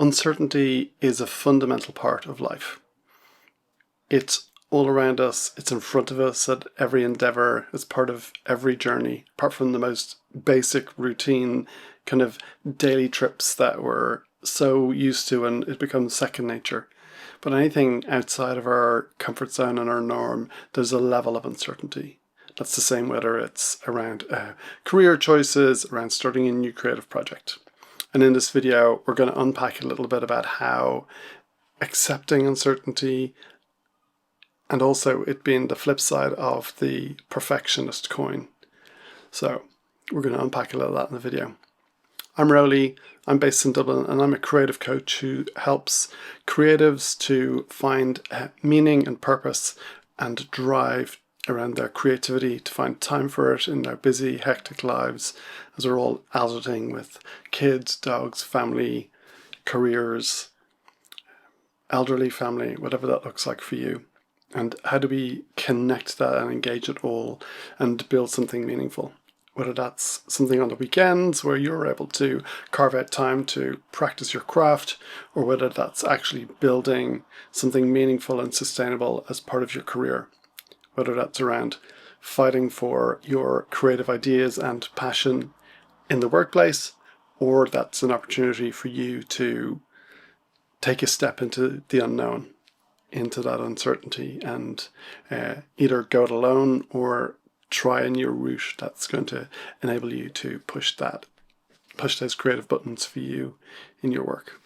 Uncertainty is a fundamental part of life. It's all around us, it's in front of us at every endeavor, it's part of every journey, apart from the most basic routine kind of daily trips that we're so used to and it becomes second nature. But anything outside of our comfort zone and our norm, there's a level of uncertainty. That's the same whether it's around career choices, around starting a new creative project. And in this video, we're going to unpack a little bit about how accepting uncertainty and also it being the flip side of the perfectionist coin. So we're going to unpack a little of that in the video. I'm Rowley, I'm based in Dublin, and I'm a creative coach who helps creatives to find meaning and purpose and drive around their creativity, to find time for it in their busy, hectic lives as we're all adulting with kids, dogs, family, careers, elderly family, whatever that looks like for you. And how do we connect that and engage it all and build something meaningful? Whether that's something on the weekends where you're able to carve out time to practice your craft, or whether that's actually building something meaningful and sustainable as part of your career. Whether that's around fighting for your creative ideas and passion in the workplace, or that's an opportunity for you to take a step into the unknown, into that uncertainty, and either go it alone or try a new route that's going to enable you to push those creative buttons for you in your work.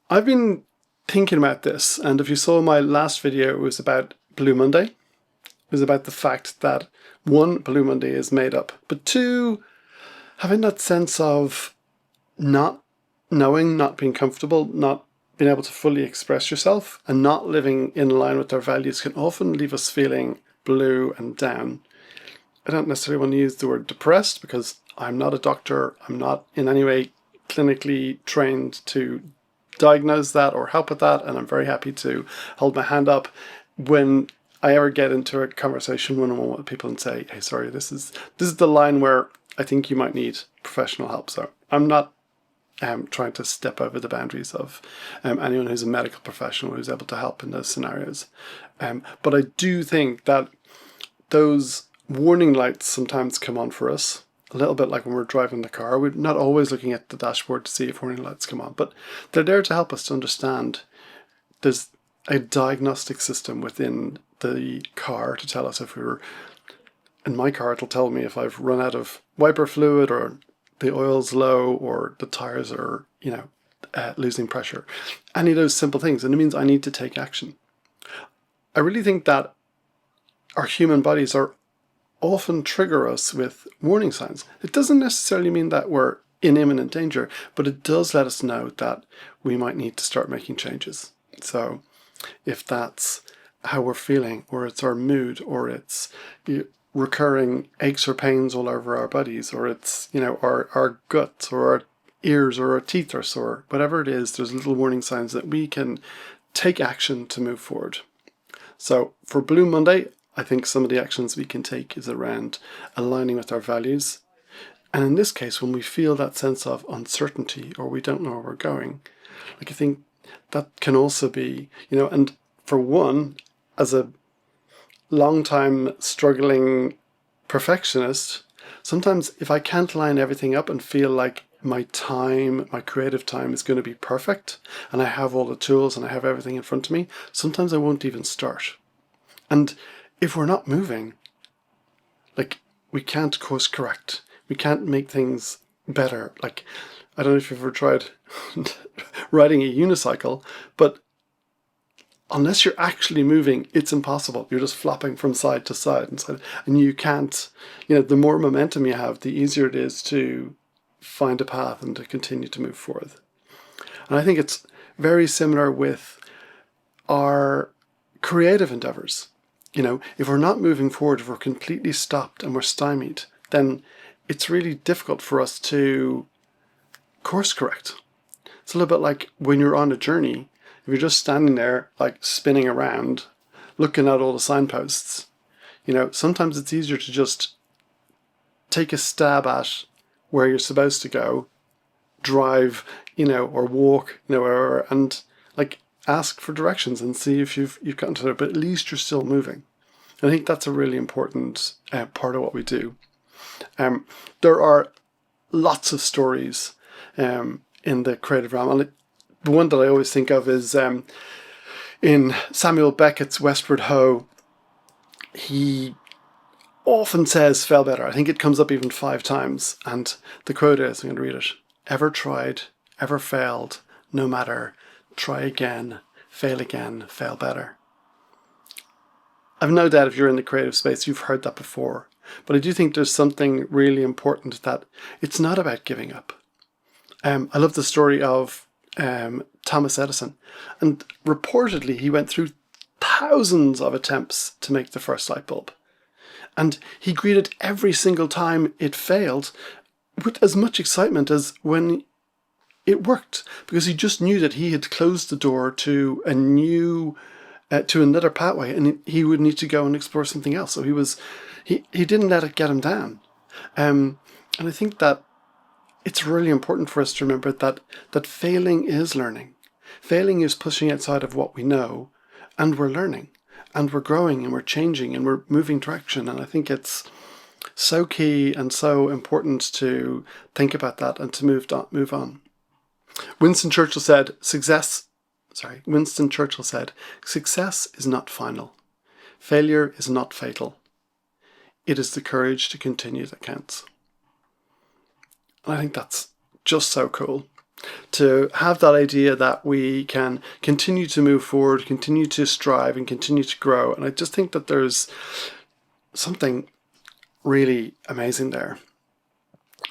I've been thinking about this, and if you saw my last video, it was about Blue Monday. It was about the fact that one, Blue Monday is made up, but two, having that sense of not knowing, not being comfortable, not being able to fully express yourself, and not living in line with our values can often leave us feeling blue and down. I don't necessarily want to use the word depressed because I'm not a doctor. I'm not in any way clinically trained to diagnose that or help with that, and I'm very happy to hold my hand up when I ever get into a conversation one-on-one with people and say, hey, sorry, this is the line where I think you might need professional help. So I'm not trying to step over the boundaries of anyone who's a medical professional who's able to help in those scenarios. But I do think that those warning lights sometimes come on for us, a little bit like when we're driving the car. We're not always looking at the dashboard to see if warning lights come on, but they're there to help us to understand there's a diagnostic system within the car to tell us if we're, in my car, it'll tell me if I've run out of wiper fluid or the oil's low or the tires are, losing pressure. Any of those simple things. And it means I need to take action. I really think that our human bodies are often trigger us with warning signs. It doesn't necessarily mean that we're in imminent danger, but it does let us know that we might need to start making changes. So if that's how we're feeling, or it's our mood, or it's recurring aches or pains all over our bodies, or it's, our guts or our ears or our teeth are sore, whatever it is, there's little warning signs that we can take action to move forward. So for Blue Monday, I think some of the actions we can take is around aligning with our values. And in this case, when we feel that sense of uncertainty or we don't know where we're going, I think that can also be, and for one, as a long-time struggling perfectionist, sometimes if I can't line everything up and feel like my creative time is going to be perfect, and I have all the tools and I have everything in front of me, sometimes I won't even start. And if we're not moving, we can't course correct. We can't make things better. I don't know if you've ever tried riding a unicycle, but unless you're actually moving, it's impossible. You're just flopping from side to side and you can't, the more momentum you have, the easier it is to find a path and to continue to move forward. And I think it's very similar with our creative endeavors. If we're not moving forward, if we're completely stopped and we're stymied, then it's really difficult for us to course correct. It's a little bit like when you're on a journey. If you're just standing there, spinning around, looking at all the signposts, sometimes it's easier to just take a stab at where you're supposed to go, drive, or walk, and like ask for directions and see if you've gotten to it, but at least you're still moving. And I think that's a really important part of what we do. There are lots of stories in the creative realm, and the one that I always think of is in Samuel Beckett's Westward Ho. He often says fail better. I think it comes up even 5 times. And the quote is, I'm going to read it: ever tried, ever failed, no matter, try again, fail better. I've no doubt if you're in the creative space, you've heard that before. But I do think there's something really important, that it's not about giving up. I love the story of Thomas Edison. And reportedly, he went through thousands of attempts to make the first light bulb. And he greeted every single time it failed with as much excitement as when it worked, because he just knew that he had closed the door to a new, to another pathway, and he would need to go and explore something else. So he didn't let it get him down. And I think that it's really important for us to remember that failing is learning. Failing is pushing outside of what we know, and we're learning, and we're growing, and we're changing, and we're moving direction. And I think it's so key and so important to think about that and to move on. Winston Churchill said, success is not final. Failure is not fatal. It is the courage to continue that counts. And I think that's just so cool, to have that idea that we can continue to move forward, continue to strive, and continue to grow. And I just think that there's something really amazing there.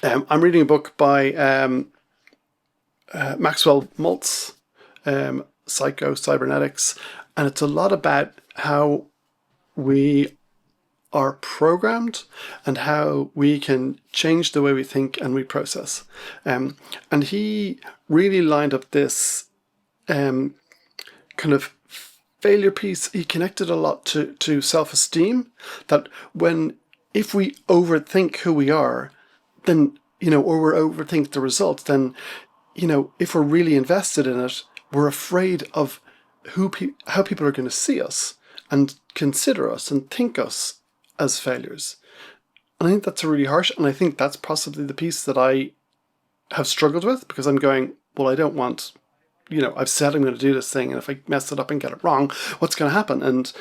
I'm reading a book by Maxwell Maltz, Psycho-Cybernetics, and it's a lot about how we are programmed and how we can change the way we think and we process. And he really lined up this kind of failure piece. He connected a lot to self-esteem, that if we overthink who we are, then, or we overthink the results, then, if we're really invested in it, we're afraid of how people are going to see us and consider us and think us as failures. And I think that's really harsh, and I think that's possibly the piece that I have struggled with, because I'm going, well, I don't want, I've said I'm going to do this thing, and if I mess it up and get it wrong, what's going to happen? And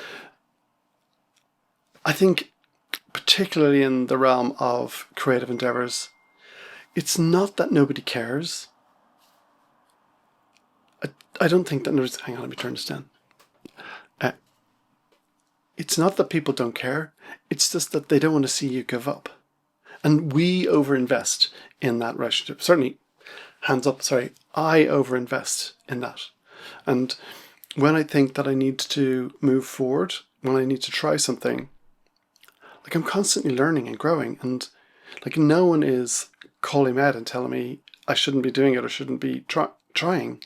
I think, particularly in the realm of creative endeavors, it's not that nobody cares. I don't think that there's, hang on, let me turn this down. It's not that people don't care, it's just that they don't want to see you give up. And we overinvest in that relationship. Certainly, hands up, I overinvest in that. And when I think that I need to move forward, when I need to try something, like, I'm constantly learning and growing, and like, no one is calling me out and telling me I shouldn't be doing it or shouldn't be trying.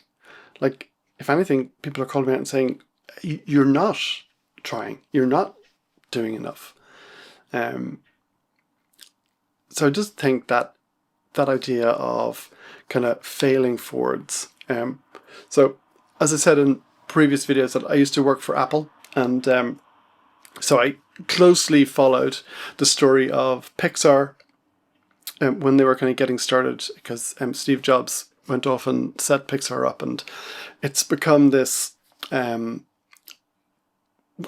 Like, if anything, people are calling me out and saying, you're not trying, you're not doing enough. So I just think that idea of kind of failing forwards. So as I said in previous videos, that I used to work for Apple, and so I closely followed the story of Pixar when they were kind of getting started, because Steve Jobs went off and set Pixar up, and it's become this,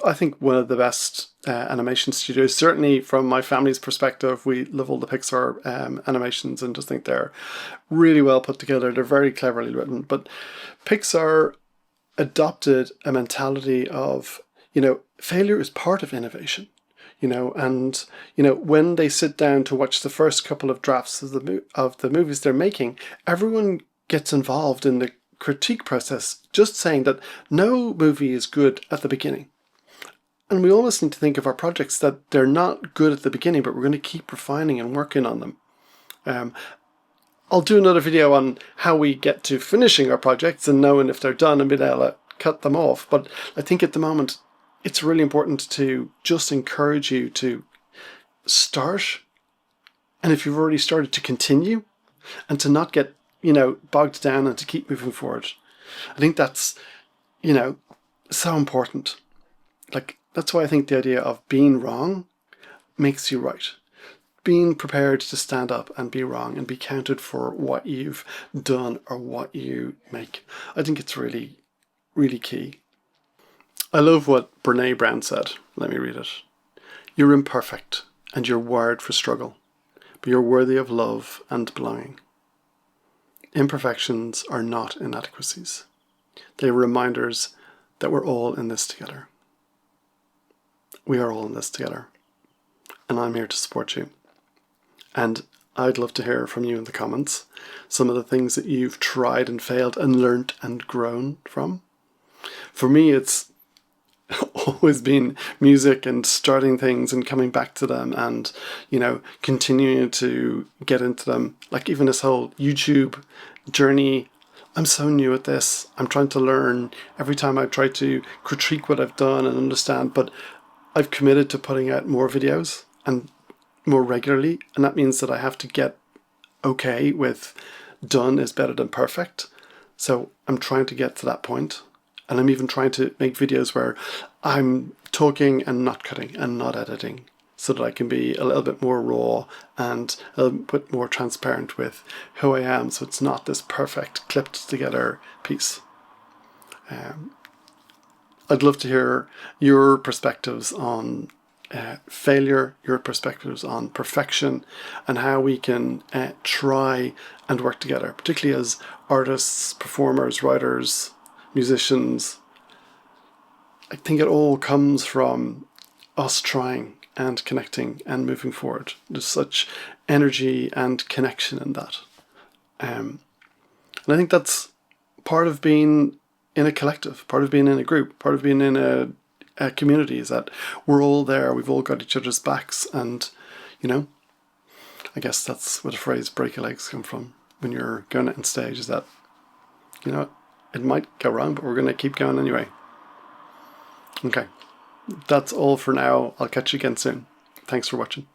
I think, one of the best animation studios. Certainly from my family's perspective, we love all the Pixar animations and just think they're really well put together. They're very cleverly written. But Pixar adopted a mentality of, failure is part of innovation. And when they sit down to watch the first couple of drafts of the movies they're making, everyone gets involved in the critique process, just saying that no movie is good at the beginning. And we almost need to think of our projects that they're not good at the beginning, but we're going to keep refining and working on them. I'll do another video on how we get to finishing our projects and knowing if they're done and being able to cut them off. But I think at the moment, it's really important to just encourage you to start. And if you've already started, to continue, and to not get bogged down and to keep moving forward. I think that's, so important. Like, that's why I think the idea of being wrong makes you right. Being prepared to stand up and be wrong and be counted for what you've done or what you make. I think it's really, really key. I love what Brené Brown said. Let me read it. You're imperfect and you're wired for struggle, but you're worthy of love and belonging. Imperfections are not inadequacies. They are reminders that we're all in this together. We are all in this together. And I'm here to support you. And I'd love to hear from you in the comments some of the things that you've tried and failed and learnt and grown from. For me, it's always been music and starting things and coming back to them and, continuing to get into them. Like even this whole YouTube journey, I'm so new at this. I'm trying to learn. Every time I try to critique what I've done and understand, but I've committed to putting out more videos and more regularly. And that means that I have to get okay with done is better than perfect. So I'm trying to get to that point. And I'm even trying to make videos where I'm talking and not cutting and not editing so that I can be a little bit more raw and a little bit more transparent with who I am. So it's not this perfect clipped together piece. I'd love to hear your perspectives on failure, your perspectives on perfection, and how we can try and work together, particularly as artists, performers, writers, musicians. I think it all comes from us trying and connecting and moving forward. There's such energy and connection in that. And I think that's part of being in a collective, part of being in a group, part of being in a community, is that we're all there, we've all got each other's backs, and, I guess that's where the phrase break your legs come from when you're going out on stage, is that, it might go wrong, but we're going to keep going anyway. Okay, that's all for now. I'll catch you again soon. Thanks for watching.